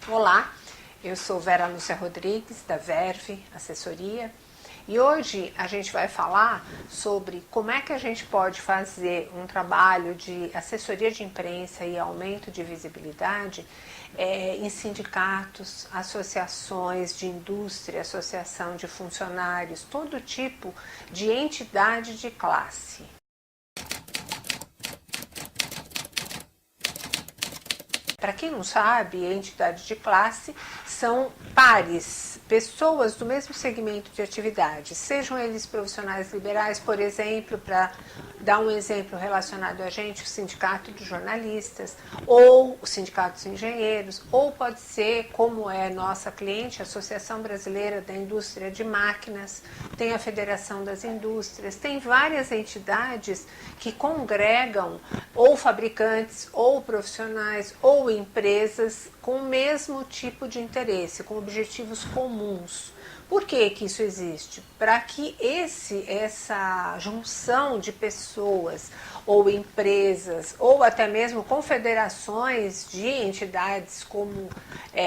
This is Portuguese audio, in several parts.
Olá, eu sou Vera Lúcia Rodrigues, da Verve Assessoria, e hoje a gente vai falar sobre como é que a gente pode fazer um trabalho de assessoria de imprensa e aumento de visibilidade em sindicatos, associações de indústria, associação de funcionários, todo tipo de entidade de classe. Para quem não sabe, entidade de classe são pares, pessoas do mesmo segmento de atividade, sejam eles profissionais liberais, por exemplo, para dar um exemplo relacionado a gente, o Sindicato dos Jornalistas, ou o Sindicato dos Engenheiros, ou pode ser, como é nossa cliente, a Associação Brasileira da Indústria de Máquinas, tem a Federação das Indústrias, tem várias entidades que congregam ou fabricantes, ou profissionais, ou empresas com o mesmo tipo de interesse, com objetivos comuns. Por que que isso existe? Para que essa junção de pessoas ou empresas ou até mesmo confederações de entidades como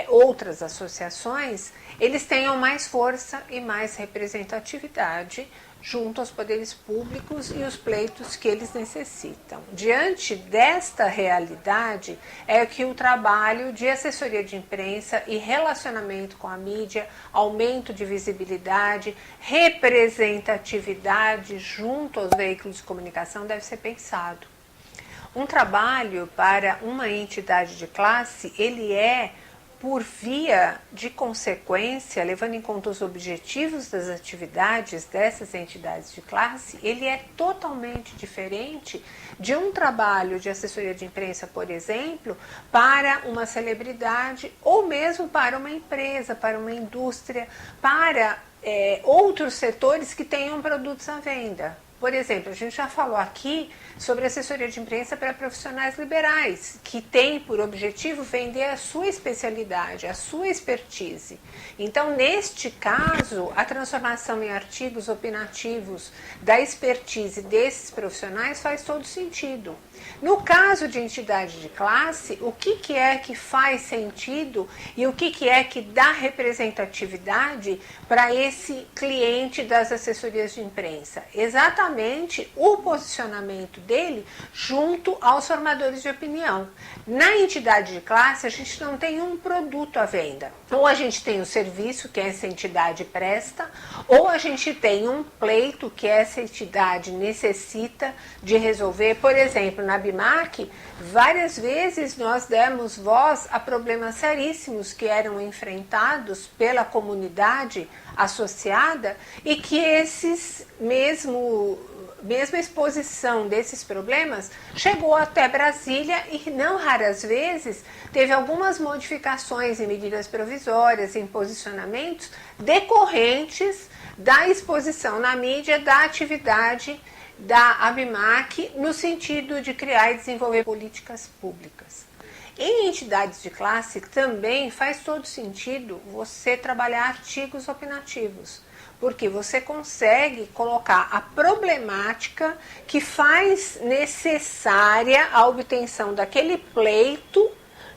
outras associações, eles tenham mais força e mais representatividade junto aos poderes públicos e os pleitos que eles necessitam. Diante desta realidade é que o trabalho de assessoria de imprensa e relacionamento com a mídia, aumento de visibilidade, representatividade junto aos veículos de comunicação deve ser pensado. Um trabalho para uma entidade de classe, ele é por via de consequência, levando em conta os objetivos das atividades dessas entidades de classe, ele é totalmente diferente de um trabalho de assessoria de imprensa, por exemplo, para uma celebridade ou mesmo para uma empresa, para uma indústria, para outros setores que tenham produtos à venda. Por exemplo, a gente já falou aqui sobre assessoria de imprensa para profissionais liberais, que tem por objetivo vender a sua especialidade, a sua expertise. Então, neste caso, a transformação em artigos opinativos da expertise desses profissionais faz todo sentido. No caso de entidade de classe, o que é que faz sentido e o que é que dá representatividade para esse cliente das assessorias de imprensa? Exatamente o posicionamento dele junto aos formadores de opinião. Na entidade de classe, a gente não tem um produto à venda. Ou a gente tem o serviço que essa entidade presta, ou a gente tem um pleito que essa entidade necessita de resolver. Por exemplo, na BIMAC, várias vezes nós demos voz a problemas seríssimos que eram enfrentados pela comunidade associada e que mesma exposição desses problemas chegou até Brasília e não raras vezes teve algumas modificações em medidas provisórias, em posicionamentos decorrentes da exposição na mídia da atividade da ABIMAC no sentido de criar e desenvolver políticas públicas. Em entidades de classe também faz todo sentido você trabalhar artigos opinativos, porque você consegue colocar a problemática que faz necessária a obtenção daquele pleito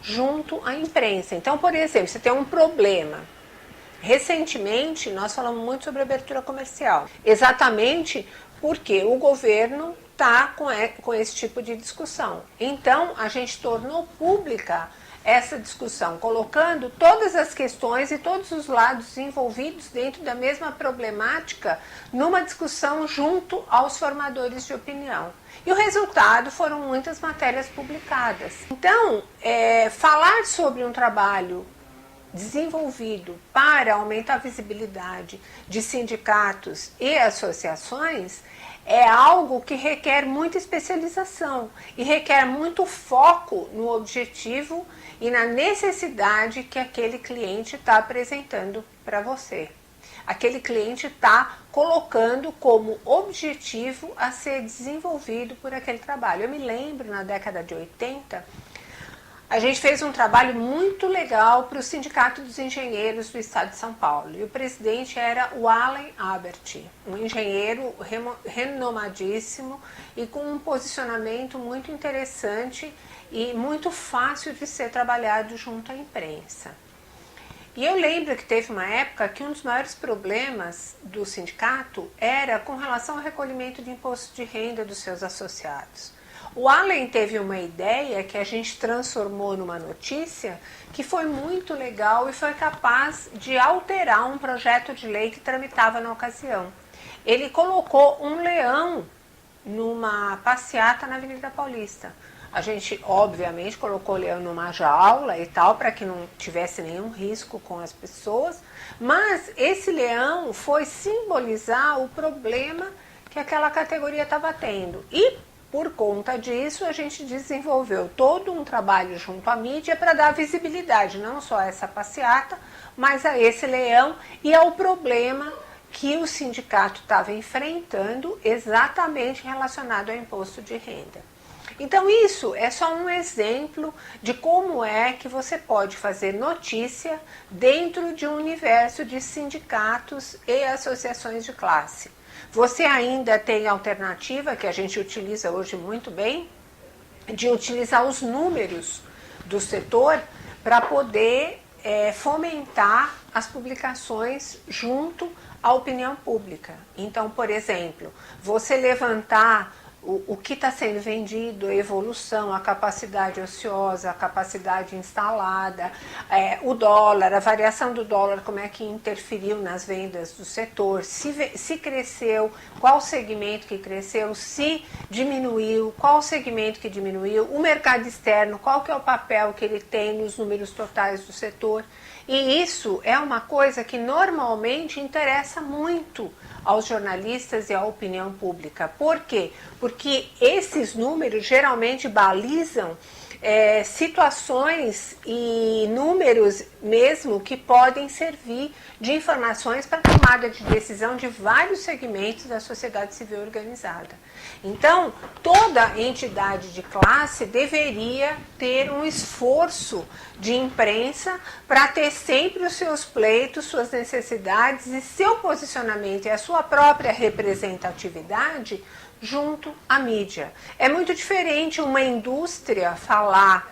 junto à imprensa. Então, por exemplo, você tem um problema. Recentemente, nós falamos muito sobre abertura comercial, exatamente porque o governo está com esse tipo de discussão. Então, a gente tornou pública essa discussão, colocando todas as questões e todos os lados envolvidos dentro da mesma problemática numa discussão junto aos formadores de opinião. E o resultado foram muitas matérias publicadas. Então, falar sobre um trabalho desenvolvido para aumentar a visibilidade de sindicatos e associações é algo que requer muita especialização e requer muito foco no objetivo e na necessidade que aquele cliente está apresentando para você. Aquele cliente está colocando como objetivo a ser desenvolvido por aquele trabalho. Eu me lembro, na década de 80, a gente fez um trabalho muito legal para o Sindicato dos Engenheiros do Estado de São Paulo. E o presidente era o Allen Abert, um engenheiro renomadíssimo e com um posicionamento muito interessante e muito fácil de ser trabalhado junto à imprensa. E eu lembro que teve uma época que um dos maiores problemas do sindicato era com relação ao recolhimento de imposto de renda dos seus associados. O Allen teve uma ideia que a gente transformou numa notícia que foi muito legal e foi capaz de alterar um projeto de lei que tramitava na ocasião. Ele colocou um leão numa passeata na Avenida Paulista. A gente, obviamente, colocou o leão numa jaula e tal, para que não tivesse nenhum risco com as pessoas, mas esse leão foi simbolizar o problema que aquela categoria estava tendo. E, por conta disso, a gente desenvolveu todo um trabalho junto à mídia para dar visibilidade, não só a essa passeata, mas a esse leão e ao problema que o sindicato estava enfrentando exatamente relacionado ao imposto de renda. Então isso é só um exemplo de como é que você pode fazer notícia dentro de um universo de sindicatos e associações de classe. Você ainda tem a alternativa, que a gente utiliza hoje muito bem, de utilizar os números do setor para poder fomentar as publicações junto à opinião pública. Então, por exemplo, você levantar o que está sendo vendido, a evolução, a capacidade ociosa, a capacidade instalada, o dólar, a variação do dólar, como é que interferiu nas vendas do setor, se cresceu, qual segmento que cresceu, se diminuiu, qual segmento que diminuiu, o mercado externo, qual que é o papel que ele tem nos números totais do setor. E isso é uma coisa que normalmente interessa muito aos jornalistas e à opinião pública. Por quê? Porque esses números geralmente balizam situações e números mesmo que podem servir de informações para a tomada de decisão de vários segmentos da sociedade civil organizada. Então, toda entidade de classe deveria ter um esforço de imprensa para ter sempre os seus pleitos, suas necessidades e seu posicionamento e a sua própria representatividade junto à mídia. É muito diferente uma indústria falar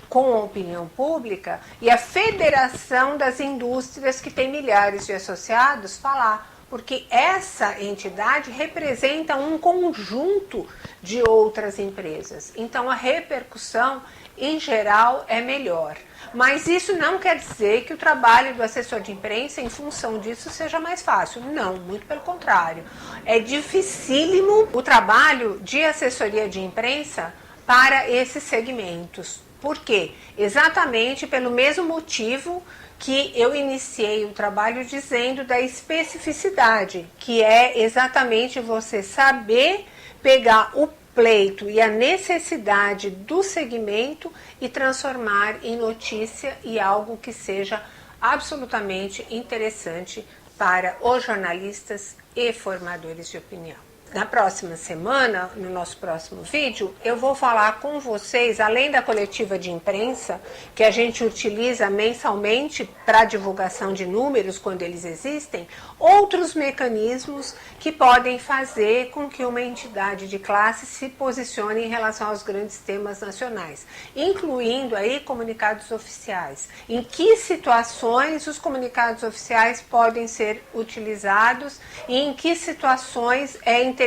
com a opinião pública e a Federação das Indústrias, que tem milhares de associados, falar, porque essa entidade representa um conjunto de outras empresas. Então a repercussão, em geral, é melhor. Mas isso não quer dizer que o trabalho do assessor de imprensa, em função disso, seja mais fácil. Não, muito pelo contrário. É dificílimo o trabalho de assessoria de imprensa para esses segmentos. Por quê? Exatamente pelo mesmo motivo que eu iniciei o trabalho dizendo da especificidade, que é exatamente você saber pegar o pleito e a necessidade do segmento e transformar em notícia e algo que seja absolutamente interessante para os jornalistas e formadores de opinião. Na próxima semana, no nosso próximo vídeo, eu vou falar com vocês, além da coletiva de imprensa, que a gente utiliza mensalmente para divulgação de números, quando eles existem, outros mecanismos que podem fazer com que uma entidade de classe se posicione em relação aos grandes temas nacionais, incluindo aí comunicados oficiais. Em que situações os comunicados oficiais podem ser utilizados e em que situações é interessante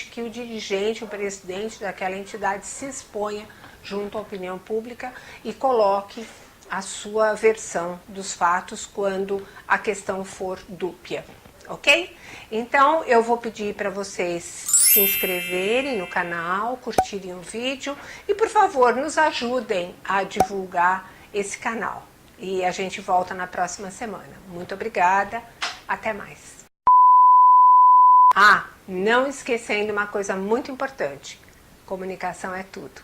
que o dirigente, o presidente daquela entidade se exponha junto à opinião pública e coloque a sua versão dos fatos quando a questão for dúbia, ok? Então eu vou pedir para vocês se inscreverem no canal, curtirem o vídeo e, por favor, nos ajudem a divulgar esse canal. E a gente volta na próxima semana. Muito obrigada, até mais. Ah, não esquecendo uma coisa muito importante, comunicação é tudo.